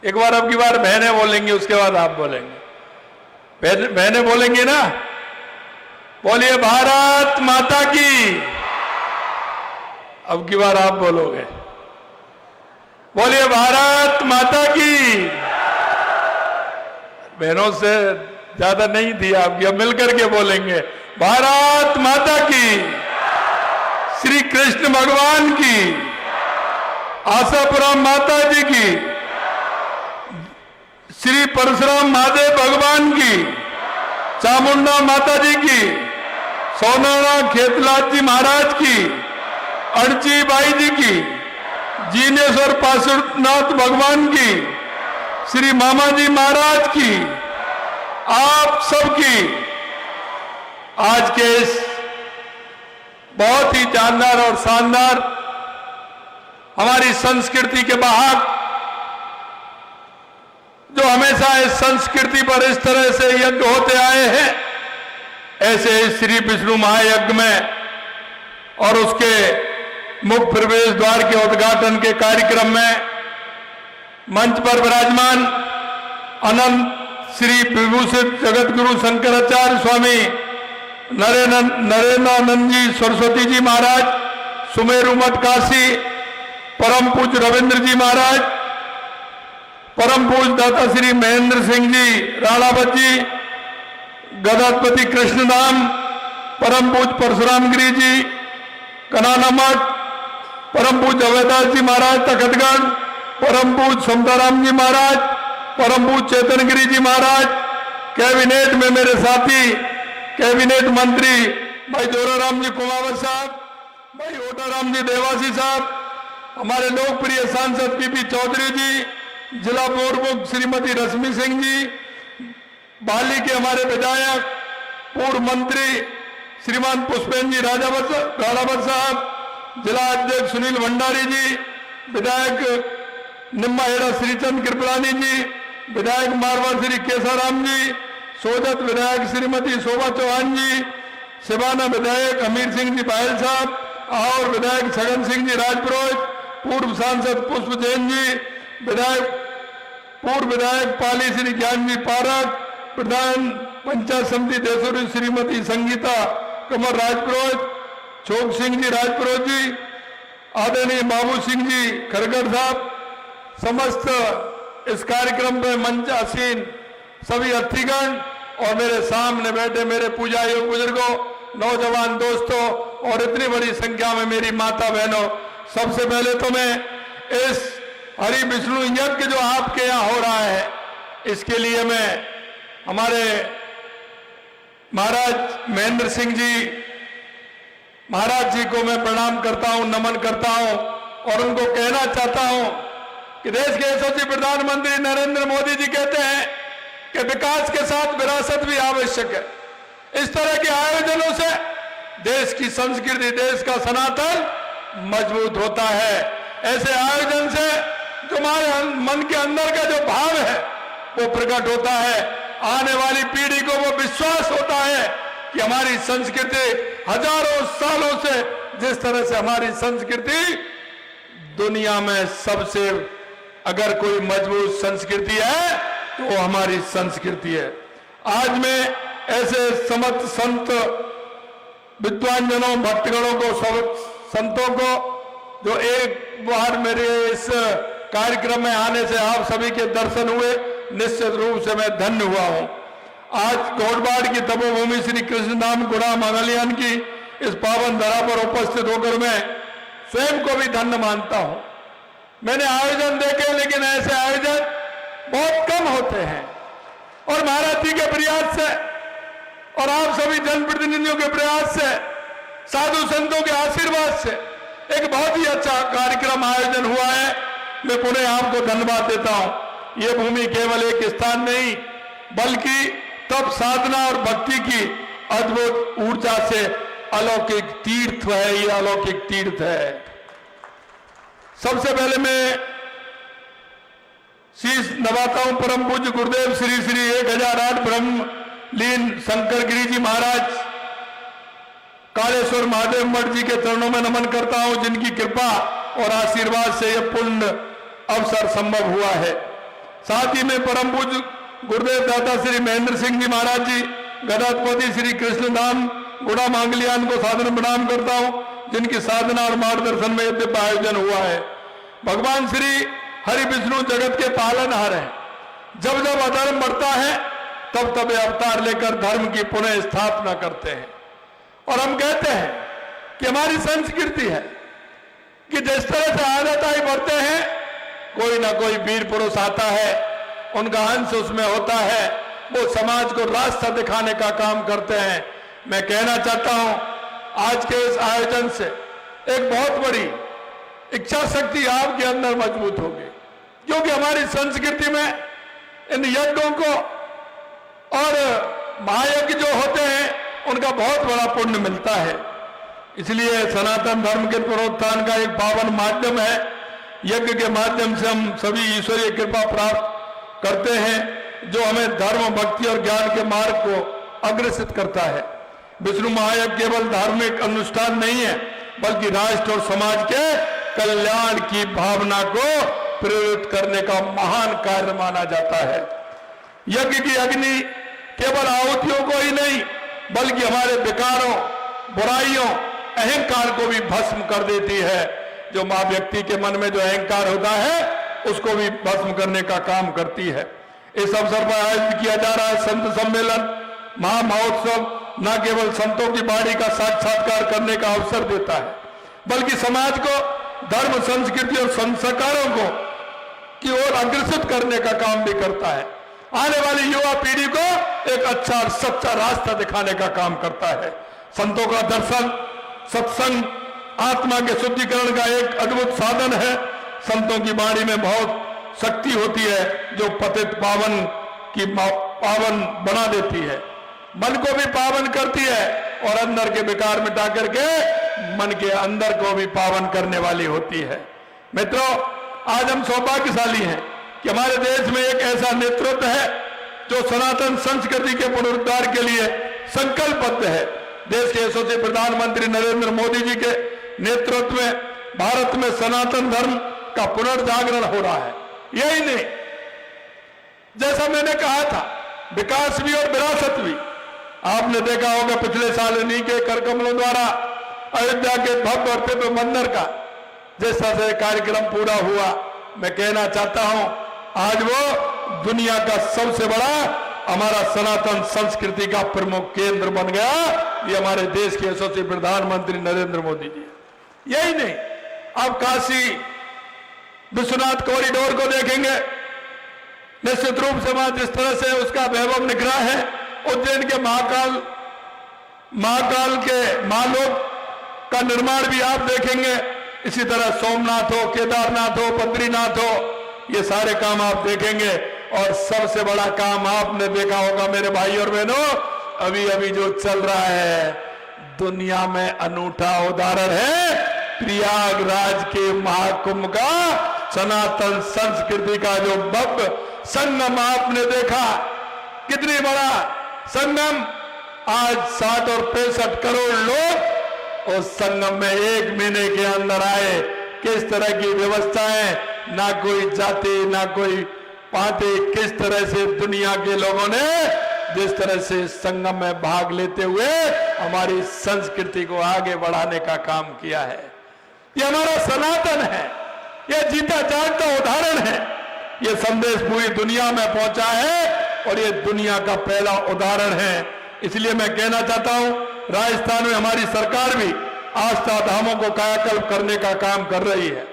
एक बार अब की बार बहनें बोलेंगी, उसके बाद आप बोलेंगे। बहनें बोलेंगी ना, बोलिए भारत माता की। अब की बार आप बोलोगे, बोलिए भारत माता की। बहनों से ज्यादा नहीं थी आपकी, अब मिलकर के बोलेंगे भारत माता की, श्री कृष्ण भगवान की, आशापुरम माता जी की, श्री परशुराम महादेव भगवान की, चामुंडा माता जी की, सोनारा खेतलाल जी महाराज की, अड़ची बाई जी की, जीनेश्वर पार्श्वनाथ भगवान की, श्री मामा जी महाराज की, आप सबकी आज के इस बहुत ही जानदार और शानदार हमारी संस्कृति के वाहक, जो हमेशा इस संस्कृति पर इस तरह से यज्ञ होते आए हैं, ऐसे श्री विष्णु महायज्ञ में और उसके मुख्य प्रवेश द्वार के उद्घाटन के कार्यक्रम में मंच पर विराजमान अनंत श्री विभूषित जगत गुरु शंकराचार्य स्वामी नरेंद्रानंद जी सरस्वती जी महाराज, सुमेरु मठ काशी, परम पूज्य रविंद्र जी महाराज, परम पूज्य दाता श्री महेंद्र सिंह जी राणावत जी, गदाधिपति कृष्णधाम, परम पूज्य परशुराम गिरी जी कनाना मठ, परम पूज्य अवैदास जी महाराज तखतगढ़, परम पूज्य समताराम जी महाराज, परम पूज्य चेतन गिरी जी महाराज, कैबिनेट में मेरे साथी कैबिनेट मंत्री भाई जोराराम जी कुमावत साहब, भाई ओटाराम जी देवासी साहब, हमारे लोकप्रिय सांसद पीपी चौधरी जी, जिला प्रमुख श्रीमती रश्मि सिंह जी, बाली के हमारे विधायक पूर्व मंत्री श्रीमान पुष्पेंद्र जी राणावत साहब, जिला अध्यक्ष सुनील भंडारी जी, विधायक निम्बाहेड़ा श्रीचंद कृपलानी जी, विधायक मारवाड़ श्री केसाराम जी, सोजत विधायक श्रीमती शोभा चौहान जी, सिवाना विधायक अमीर सिंह जी बायल साहब और विधायक छगन सिंह जी राजपुरोहित, पूर्व सांसद पुष्प जैन जी, पूर्व विधायक पाली श्री ज्ञान जी पारक, प्रधान पंचायत समिति देशोरी श्रीमती संगीता कमर राजपुरोहित, छोक सिंह जी राजपुरोहित जी, आदरणीय बाबू सिंह जी खरगढ़ साहब, समस्त इस कार्यक्रम में मंच आसीन सभी अतिथिगण और मेरे सामने बैठे मेरे पूजा योग बुजुर्गों, नौजवान दोस्तों और इतनी बड़ी संख्या में मेरी माता बहनों, सबसे पहले तो मैं इस हरि विष्णु यज्ञ जो आपके यहाँ हो रहा है, इसके लिए मैं हमारे महाराज महेंद्र सिंह जी महाराज जी को मैं प्रणाम करता हूं, नमन करता हूं और उनको कहना चाहता हूं कि देश के यशस्वी प्रधानमंत्री नरेंद्र मोदी जी कहते हैं कि विकास के साथ विरासत भी आवश्यक है। इस तरह के आयोजनों से देश की संस्कृति, देश का सनातन मजबूत होता है। ऐसे आयोजन से जो हमारे मन के अंदर का जो भाव है वो प्रकट होता है। आने वाली पीढ़ी को वो विश्वास होता है कि हमारी संस्कृति हजारों सालों से, जिस तरह से हमारी संस्कृति दुनिया में सबसे अगर कोई मजबूत संस्कृति है तो वो हमारी संस्कृति है। आज मैं ऐसे समस्त संत विद्वान जनों, भक्तगणों को, संतों को जो एक बार मेरे इस कार्यक्रम में आने से आप सभी के दर्शन हुए, निश्चित रूप से मैं धन्य हुआ हूं। आज घोड़बाड़ की तपोभूमि श्री कृष्णधाम गुड़ा मंगलयान की इस पावन धरा पर उपस्थित होकर मैं स्वयं को भी धन्य मानता हूं। मैंने आयोजन देखे, लेकिन ऐसे आयोजन बहुत कम होते हैं और महाराज जी के प्रयास से और आप सभी जनप्रतिनिधियों के प्रयास से, साधु संतों के आशीर्वाद से एक बहुत ही अच्छा कार्यक्रम आयोजन हुआ है। मैं पुनः आपको धन्यवाद देता हूं। ये भूमि केवल एक स्थान नहीं बल्कि तप, साधना और भक्ति की अद्भुत ऊर्जा से अलौकिक तीर्थ है। ये अलौकिक तीर्थ है। सबसे पहले मैं शीश नवाता हूं परम पूज्य गुरुदेव श्री श्री 1008 ब्रह्मलीन शंकर गिरी जी महाराज कालेश्वर महादेव मठ जी के चरणों में नमन करता हूं, जिनकी कृपा और आशीर्वाद से यह पुण्य अवसर संभव हुआ है। साथ ही में परम पूज्य गुरुदेव दाता श्री महेंद्र सिंह जी महाराज जी, गदाधिपति श्री कृष्णधाम गुड़ा मांगलियान को सादर प्रणाम करता हूं, जिनकी साधना और मार्गदर्शन में दिव्य आयोजन हुआ है। भगवान श्री हरि विष्णु जगत के पालनहार हैं। जब जब अधर्म बढ़ता है तब तब अवतार लेकर धर्म की पुनः स्थापना करते हैं। और हम कहते हैं कि हमारी संस्कृति है कि जिस तरह से आदताएं बढ़ते हैं, कोई ना कोई वीर पुरुष आता है, उनका अंश उसमें होता है, वो समाज को रास्ता दिखाने का काम करते हैं। मैं कहना चाहता हूं, आज के इस आयोजन से एक बहुत बड़ी इच्छा शक्ति आपके अंदर मजबूत होगी, क्योंकि हमारी संस्कृति में इन यज्ञों को और महायज्ञ जो होते हैं उनका बहुत बड़ा पुण्य मिलता है। इसलिए सनातन धर्म के पुनरुत्थान का एक पावन माध्यम है। यज्ञ के माध्यम से हम सभी ईश्वरीय कृपा प्राप्त करते हैं, जो हमें धर्म, भक्ति और ज्ञान के मार्ग को अग्रसित करता है। विष्णु महायज्ञ केवल धार्मिक अनुष्ठान नहीं है, बल्कि राष्ट्र और समाज के कल्याण की भावना को प्रेरित करने का महान कार्य माना जाता है। यज्ञ की अग्नि केवल आहुतियों को ही नहीं, बल्कि हमारे विकारों, बुराइयों, अहंकार को भी भस्म कर देती है। जो मां व्यक्ति के मन में जो अहंकार होता है उसको भी भस्म करने का काम करती है। इस अवसर पर आयोजित किया जा रहा है संत सम्मेलन, महामहोत्सव न केवल संतों की वाणी का साक्षात्कार करने का अवसर देता है, बल्कि समाज को धर्म, संस्कृति और संस्कारों को की ओर अग्रसित करने का काम भी करता है। आने वाली युवा पीढ़ी को एक अच्छा और सच्चा रास्ता दिखाने का काम करता है। संतों का दर्शन, सत्संग आत्मा के शुद्धिकरण का एक अद्भुत साधन है। संतों की वाणी में बहुत शक्ति होती है, जो पतित पावन की पावन बना देती है, मन को भी पावन करती है और अंदर के विकार मिटा करके मन के अंदर को भी पावन करने वाली होती है। मित्रों, आज हम सौभाग्यशाली हैं कि हमारे देश में एक ऐसा नेतृत्व है जो सनातन संस्कृति के पुनरुद्धार के लिए संकल्पबद्ध है। देश के यशस्वी प्रधानमंत्री नरेंद्र मोदी जी के नेतृत्व में भारत में सनातन धर्म का पुनर्जागरण हो रहा है। यही नहीं, जैसा मैंने कहा था, विकास भी और विरासत भी। आपने देखा होगा पिछले साल इन्हीं के कर कमलों द्वारा अयोध्या के भव्य और दिव्य मंदिर का जिस तरह से कार्यक्रम पूरा हुआ, मैं कहना चाहता हूं आज वो दुनिया का सबसे बड़ा हमारा सनातन संस्कृति का प्रमुख केंद्र बन गया। ये हमारे देश के यशस्वी प्रधानमंत्री नरेंद्र मोदी जी। यही नहीं, आप काशी विश्वनाथ कॉरिडोर को देखेंगे, निश्चित रूप से वहां जिस तरह से उसका वैभव निखरा है। उज्जैन के महाकाल के महालोक का निर्माण भी आप देखेंगे। इसी तरह सोमनाथ हो, केदारनाथ हो, बद्रीनाथ हो, ये सारे काम आप देखेंगे। और सबसे बड़ा काम आपने देखा होगा मेरे भाई और बहनों, अभी अभी जो चल रहा है दुनिया में अनूठा उदाहरण है प्रयागराज के महाकुंभ का, सनातन संस्कृति का जो भव्य संगम आपने देखा। कितनी बड़ा संगम, आज 60 और 65 करोड़ लोग उस संगम में एक महीने के अंदर आए। किस तरह की व्यवस्थाएं, ना कोई जाति ना कोई पाते, किस तरह से दुनिया के लोगों ने जिस तरह से संगम में भाग लेते हुए हमारी संस्कृति को आगे बढ़ाने का काम किया है। ये हमारा सनातन है, ये जीता जागता उदाहरण है। ये संदेश पूरी दुनिया में पहुंचा है और ये दुनिया का पहला उदाहरण है। इसलिए मैं कहना चाहता हूं, राजस्थान में हमारी सरकार भी आस्था धामों को कायाकल्प करने का काम कर रही है।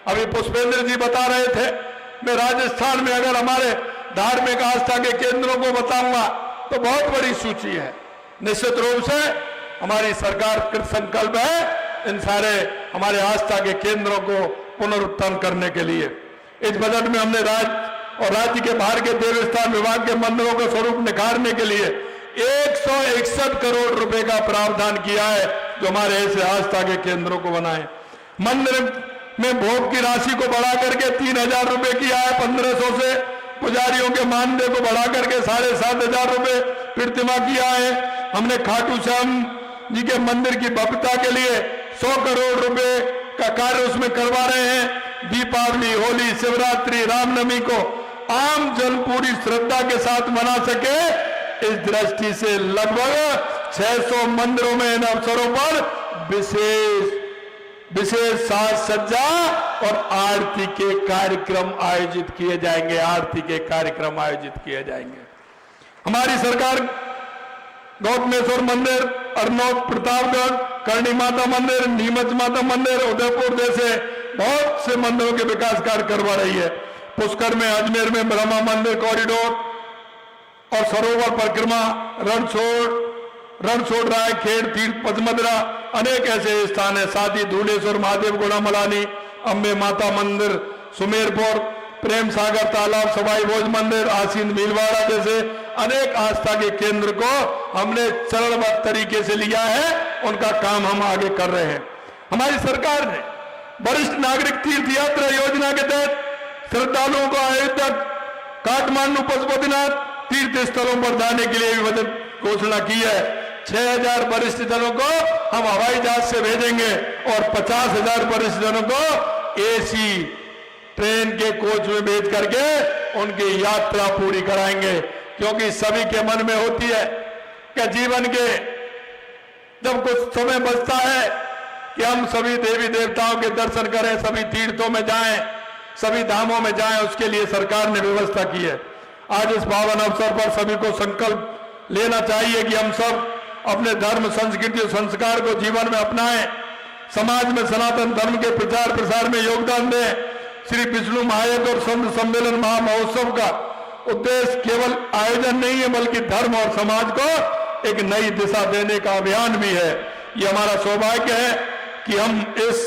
अभी पुष्पेंद्र जी बता रहे थे, मैं राजस्थान में अगर हमारे धार्मिक आस्था के केंद्रों को बताऊंगा तो बहुत बड़ी सूची है। निश्चित रूप से हमारी सरकार कृत संकल्प है इन सारे हमारे आस्था के केंद्रों को पुनरुत्थान करने के लिए। इस बजट में हमने राज्य के बाहर के देवस्थान विभाग के मंदिरों का स्वरूप निखारने के लिए 161 करोड़ रुपए का प्रावधान किया है, जो हमारे ऐसे आस्था के केंद्रों को बनाए। मंदिर में भोग की राशि को बढ़ा करके 3000 रुपए किया है 1500 से, पुजारियों के मानदेय को बढ़ा करके 7500 रुपए प्रतिमा किया है। हमने खाटू श्याम जी के मंदिर की भव्यता के लिए 100 करोड़ रुपए का कार्य उसमें करवा रहे हैं। दीपावली, होली, शिवरात्रि, रामनवमी को आम जन पूरी श्रद्धा के साथ मना सके, इस दृष्टि से लगभग 600 मंदिरों में इन अवसरों पर विशेष साज सज्जा और आरती के कार्यक्रम आयोजित किए जाएंगे। आरती के कार्यक्रम आयोजित किए जाएंगे। हमारी सरकार गौतमेश्वर मंदिर, अरनौत, प्रतापगढ़, करणी माता मंदिर, नीमच माता मंदिर, उदयपुर जैसे बहुत से मंदिरों के विकास कार्य करवा रही है। पुष्कर में, अजमेर में ब्रह्मा मंदिर कॉरिडोर और सरोवर परिक्रमा, रणछोड़ राय, खेड़ तीर्थ, पचमदरा, अनेक ऐसे स्थान है। साथ ही धूलेश्वर महादेव, गुड़ामलानी, अम्बे माता मंदिर, सुमेरपुर, प्रेम सागर तालाब, सवाई भोज मंदिर, आसीन भीलवाड़ा जैसे अनेक आस्था के केंद्र को हमने चरणबद्ध तरीके से लिया है। उनका काम हम आगे कर रहे हैं। हमारी सरकार ने वरिष्ठ नागरिक तीर्थ यात्रा योजना के तहत श्रद्धालुओं को अयोध्या, काठमांडू, पशुपतिनाथ तीर्थ स्थलों पर जाने के लिए भी बजट घोषणा की है। 6000 वरिष्ठ जनों को हम हवाई जहाज से भेजेंगे और 50,000 वरिष्ठ जनों को एसी ट्रेन के कोच में भेज करके उनकी यात्रा पूरी कराएंगे। क्योंकि सभी के मन में होती है कि जीवन के जब कुछ समय बचता है कि हम सभी देवी देवताओं के दर्शन करें, सभी तीर्थों में जाएं, सभी धामों में जाएं, उसके लिए सरकार ने व्यवस्था की है। आज इस पावन अवसर पर सभी को संकल्प लेना चाहिए कि हम सब अपने धर्म, संस्कृति और संस्कार को जीवन में अपनाएं, समाज में सनातन धर्म के प्रचार प्रसार में योगदान दें। श्री विष्णु महायज्ञ और संत सम्मेलन महामहोत्सव का उद्देश्य केवल आयोजन नहीं है, बल्कि धर्म और समाज को एक नई दिशा देने का अभियान भी है। ये हमारा सौभाग्य है कि हम इस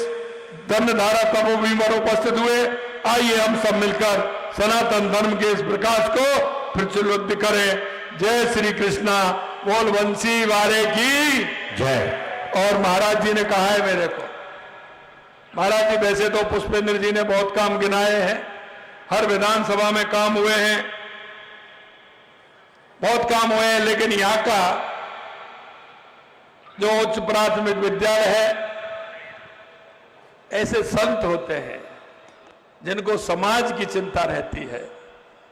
धन्यधारा तपोभूमि पर उपस्थित हुए। आइए हम सब मिलकर सनातन धर्म के इस प्रकाश को प्रज्वलित करें। जय श्री कृष्णा, बोल बंसी वारे की जय। और महाराज जी ने कहा है मेरे को, महाराज जी वैसे तो पुष्पेंद्र जी ने बहुत काम गिनाए हैं, हर विधानसभा में काम हुए हैं, बहुत काम हुए हैं, लेकिन यहाँ का जो उच्च प्राथमिक विद्यालय है, ऐसे संत होते हैं जिनको समाज की चिंता रहती है।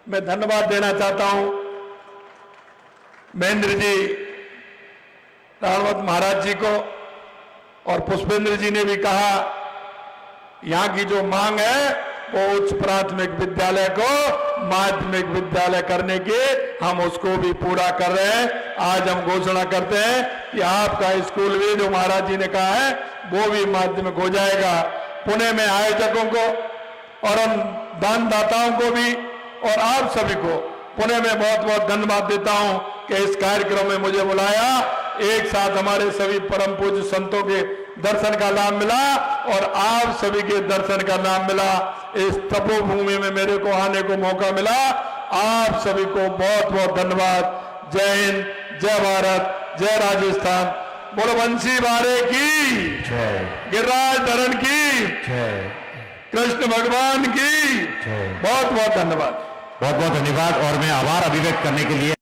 मैं धन्यवाद देना चाहता हूं महेंद्र जी, राणवत महाराज जी को, और पुष्पेंद्र जी ने भी कहा यहां की जो मांग है वो उच्च प्राथमिक विद्यालय को माध्यमिक विद्यालय करने की, हम उसको भी पूरा कर रहे हैं। आज हम घोषणा करते हैं कि आपका स्कूल भी जो महाराज जी ने कहा है वो भी माध्यमिक हो जाएगा। पुणे में आयोजकों को और हम दानदाताओं को भी और आप सभी को पुणे में बहुत बहुत धन्यवाद देता हूं कि इस कार्यक्रम में मुझे बुलाया। एक साथ हमारे सभी परम पूज्य संतों के दर्शन का लाभ मिला और आप सभी के दर्शन का लाभ मिला। इस तपोभूमि में मेरे को आने को मौका मिला। आप सभी को बहुत बहुत धन्यवाद। जय हिंद, जय भारत, जय राजस्थान। बोलो बंसी वारे की जय, गिरिराज धरण की जय, कृष्ण भगवान की जय। बहुत बहुत धन्यवाद। बहुत बहुत धन्यवाद। और मैं आभार अभिव्यक्त करने के लिए